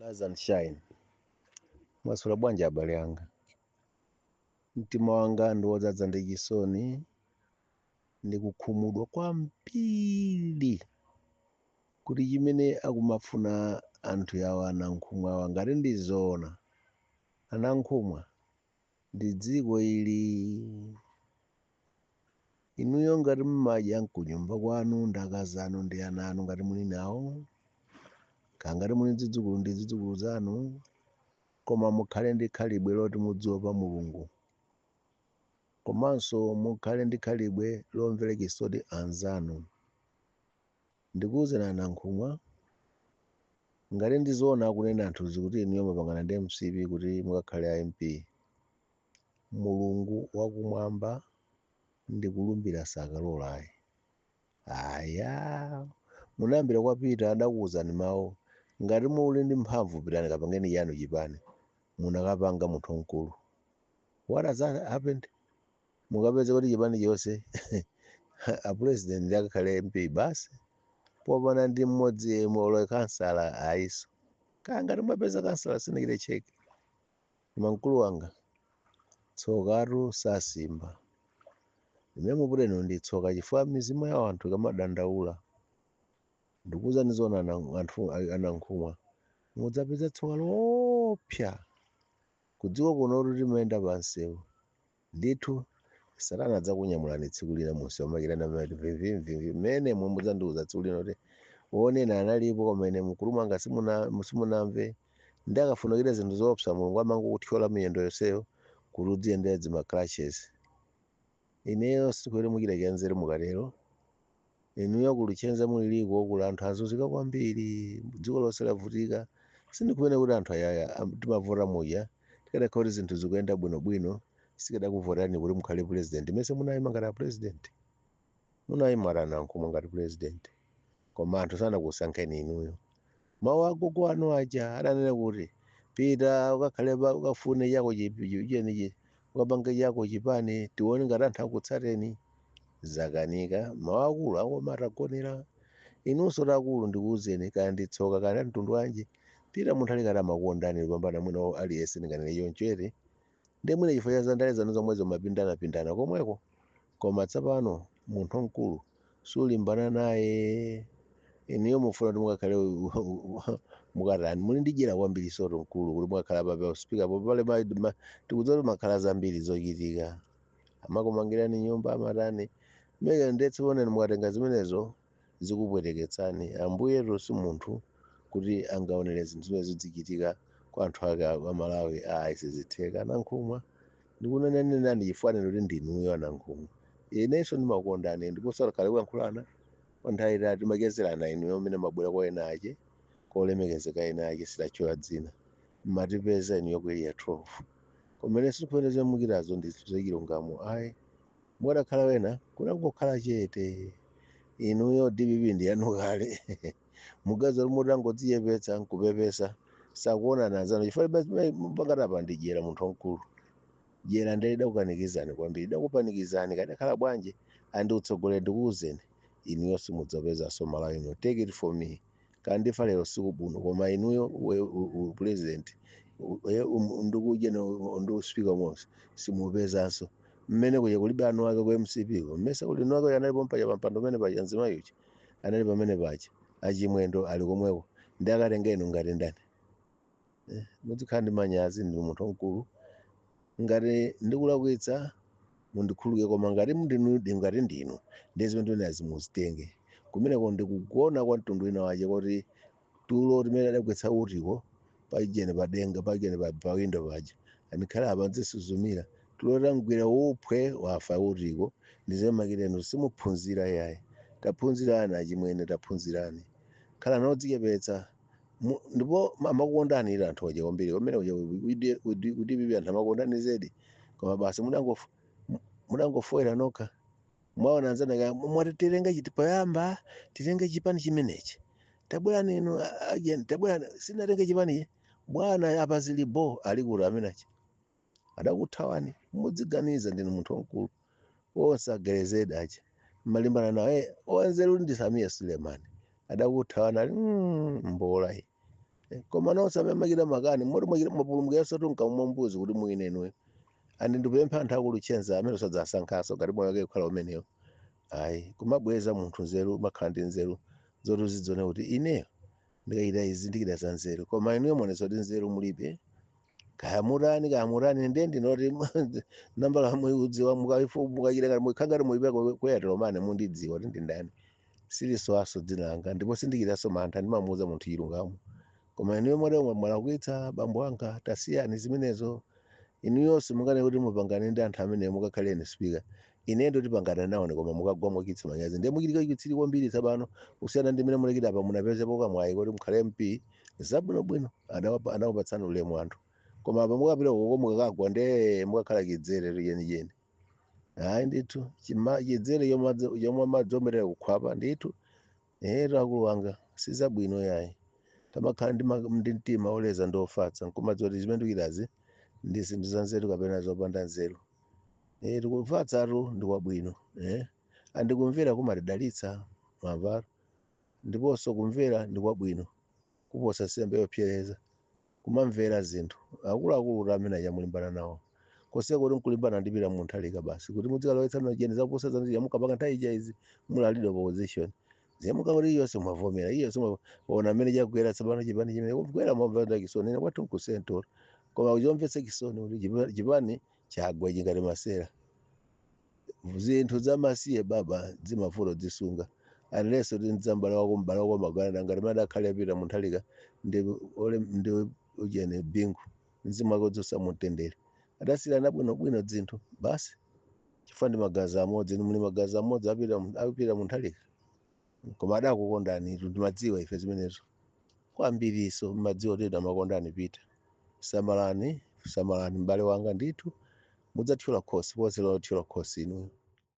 Rise and shine. Mwasula bwanji abale yanga. Mtima wanga ndiwodzaza ndi chisoni ndi kukhumudwa kwambiri kuti chimene akumafuna anthu yawo anankhumwa awa ngati ndizoona. Anankhumwa ndi dziko ili, inuyo ngati mmadya mkunyumba kwanu ndi akazi anu ndi ana anu ngati muli nawo, kaya ngati muli zidzukulu ndi zidzukulu zanu, koma mukhale ndi khalidwe loti mudziopa Mulungu, komanso mukhale ndi khalidwe lomvera chisoni anzanu. Ndikuwuzeni anankhumwa, ngati ndizoona akunena anthu zikuti inuyo mwapangana ndi MCP kuti mukakhale MP, Mulungu wakumwamba ndikulumbira sakalolayi. Aya, munayambira kwapita adakuwuzani mawu, ngati muli ndi mphamvu pitani kapangeni yanu chipani, munakapanga munthu mkulu. What has happened? Mukapeza kuti chipani chonse a president ndi akakhale MP basi, popanda ndi mmodzi yemwe olowe kansala ayiso. Kaya ngati mwapeza kansala sindichite cheke. Koma mkulu wanga, tsokatu sasimba. Limene muputeni ndi tsoka chifukwa mizimu ya anthu ikamadandaula. Ndikuwuzani zoona anthu anankhumwa, mudzapeza tsoka loopsa. Kudziko kuno kuti timayenda pansewu, ndithu Satana adzakunyamulani tsiku lina munsi wamakirana mati vivimvivi mmene mudzandiwuza tsiku lina kuti oneni analipo koma ine mkulu mwanga simunamve, ndi akafunukira zinthu zoopsa Mulungu amangokuthyola miyendo yonseyo kuti udziyendera zima crutches. Ineyo sikuti muchita chanzeru mukatero. Inuyo kulichenza muliliko kuli anthu azunzika kwambiri, dziko lonse lavutika. Sindikupena kuti anthu ayaya timavota muja, tikadakhala kuti zinthu zikuyenda bwinobwino, sikadakuvotani kuti mukhale president. Mese munayima ngati president, munayima anankhumwa ngati president, koma anthu sanakusankheni inuyo. Mawu agogo anu aja adanena kuti pita ukakhale ukafune chako chenichi, ukapange chako chipani, tione ngati anthu akutsateni. Zakanika mawu akulu angoma atagonera. Inunso takulu ndikuwuzeni kaya nditsoka kaya mtundu wanji, pita munthu ali ngati amakukondani kupambana mwina aliyense ndinganene choncho ere. Ndi mwina chifukwa cha zandale zanu zomwezo mapindanapindana komweko, koma tsapano munthu mkulu sulimbana naye. Inuyo mufuna kuti mukakhale mukatani, muli ndi jera kwambiri soto mkulu kuti mukakhala pa speaker popale tikudziwa kuti makhala zambiri zochitika. Amakumangirani nyumba amatani. Meke ndetse oneni mukatenga zimenezo zikupweteketsani. Ambuyetu si munthu kuti angaonere zinthu zimenezo zichitika kwa anthu ake a Malawi sizitheka. Anankhumwa ndikunenanenani chifukwa kuti ndinuyo anankhumwa. Inenso ndimakukondani ndiponso akhale kuyankhulana kwa nthawi itatu timakezerana inuyo amene mabwera kwa ena ache, kolemekezeka ena ache sidachola dzina. Mmatipeza inuyo kweli ya 12. Komene sikupeneza mukirazo ndi zachilungamo ayi. Mwadakhala wena kuna kungokhala chete. Inuyo DPP ndi yanu kale. Mugaza mutangodziyepetsa nkupepesa sakuonana zanu chifukwa mpakati apa ndi jera munthu mkulu. Jera ndi lidakukanikizani kwambiri, lidakupanikizani kadakhala bwanji andi utsogolere ndikuwuzeni. Inuyo simudzapezanso Malawi ino. Take it from me. Kandifa lero siku buno koma inuyo president ndikudya ndi speaker monse simupezanso. Mmene kuye kulibe anu ake ku MCP ko. Mmese kuli anu ake analipo mpacha pampando mmene pacha nzima yuchi. Anali pamene pacha. Achimwendo ali komweko. Ndi akatengeni ngati ndani. Mudzikhala ndi manyazi ndi munthu mkulu. Ngati ndikulakwitsa mundikhululuke koma ngati ndinu ndezi ndine azimuzitenge. Kumeneko ndikugona kwa mtundu wina wache kuti tulo limene adakwetsa utiko pajene padenga pajene pa window paja. Andikhala apa nzisuzumira. Tulo tangwira upwe wafa utiko ndizemakireno simuphunzira yayi. Taphunzirani achimwene taphunzirani. Khala nodzichepetsa. Ndipo amakukondani ira anthu aja kwambiri. Komene kuti bibi anthu amakukondani zedi. Koma basi mudangofoera nokha. Mwaona anzana mwati tirenge chiti poyamba tirenge chipani chimenechi. Tabwera nino agent tabwera sinatenge chipani bwana apa zilibo ali kuti amenachi. Adakuthawani mudziganiza ndinu munthu mkulu. Osagerezeda acha. Malimbana nawe onzeru ndi Samia Sulemani. Adakuthawani ali mbola. koma nonse amene amachita makani moti mwapulumukiranso tunkamwa mbuzi kuti mwine inuyo andi ndikupempha anthu akuluchenza amene sadzasankhaso ngati moyo wake kukhala umenewo. Ayi kumabweza munthu nzeru umakhala ndi nzeru zoti uzidziona kuti ineyo ndikachita izi ndichita za nzeru, koma inuyo muonesa kuti nzeru mulibe. Kaya mutani ndiye ndinoti nambala muyidziwa mukachita ngati mukhala ngati muyipa kuyatira umane mundidziwa kuti ndi ndani. Siliswaso dzina langa ndipo sindichitaso mantha ndimamuwuza munthu chilungamo. Koma inuyo moti mwalakwitsa bambo anga tasiyani zimenezo. Inuyonso mungane kuti mupangane ndi anthu amenewo mukakhaleni speaker. Ine ndotipangana nawone koma mukagwa mwachititsa manyazi. Ndiye muchitika chitsiri kwambiri tsopano kusiyana ndi mmene mulekita apa munapezepo kamwayi kuti mukhale MP zabwinobwino anakupatsani ulemu anthu. Koma apa mukapita koko mukakagwa ndiye mukakhala chidzere yeniyeni. Ayi ndithu chidzere yomwe madzi ometera kukhwapa ndithu. Akulu wanga sizabwino yayi. Tamakhala ndi mtima oleza ndi ofatsa nkumadziwa kuti zimene ndikuchitazi ndi zinthu za nzeru kapena zopanda nzeru. Tikufatsatu ndi kwabwino. Andikumvera kumatidalitsa mwamvatu. Ndiponso kumvera ndi kwabwino kuposa nsembe yopsereza. Kumamvera zinthu akuluakulu amene achamulimbana nawo. Koseko kuti nkulimbana ndipita munthalika basi kuti mudzikalowetsana jeni zakuposa zanu yamukapanga nthawi ijayizi mulalidwa opposition. Ziyamuka kuti iyonse mwavomera iyonse mwaona amene chakugwera tsopano chipani chimene kugwera mwamvera kisoni ine kwathu nkusentora. Koma uchomvetse kisoni kuti chipani chagwa chingati masera. Zinthu zamasiye baba zimafuno zisunga. Unless kuti nzambala wako magana ngati mada akhale apita munthalika ndi ujene bingu mzimu wake udzosa mutendere. Adasiyana bwinobwino zinthu basi. Chifukwa ndi magazi amodzi muli magazi amodzi apita munthalika. Koma adakukondani ndimadziwa ife zimenezo. Kwambiriso mmadziwa kuti amakondani pita. Samalani m'bale wanga ndithu mudzathyola khosi pozera othyola khosi inu.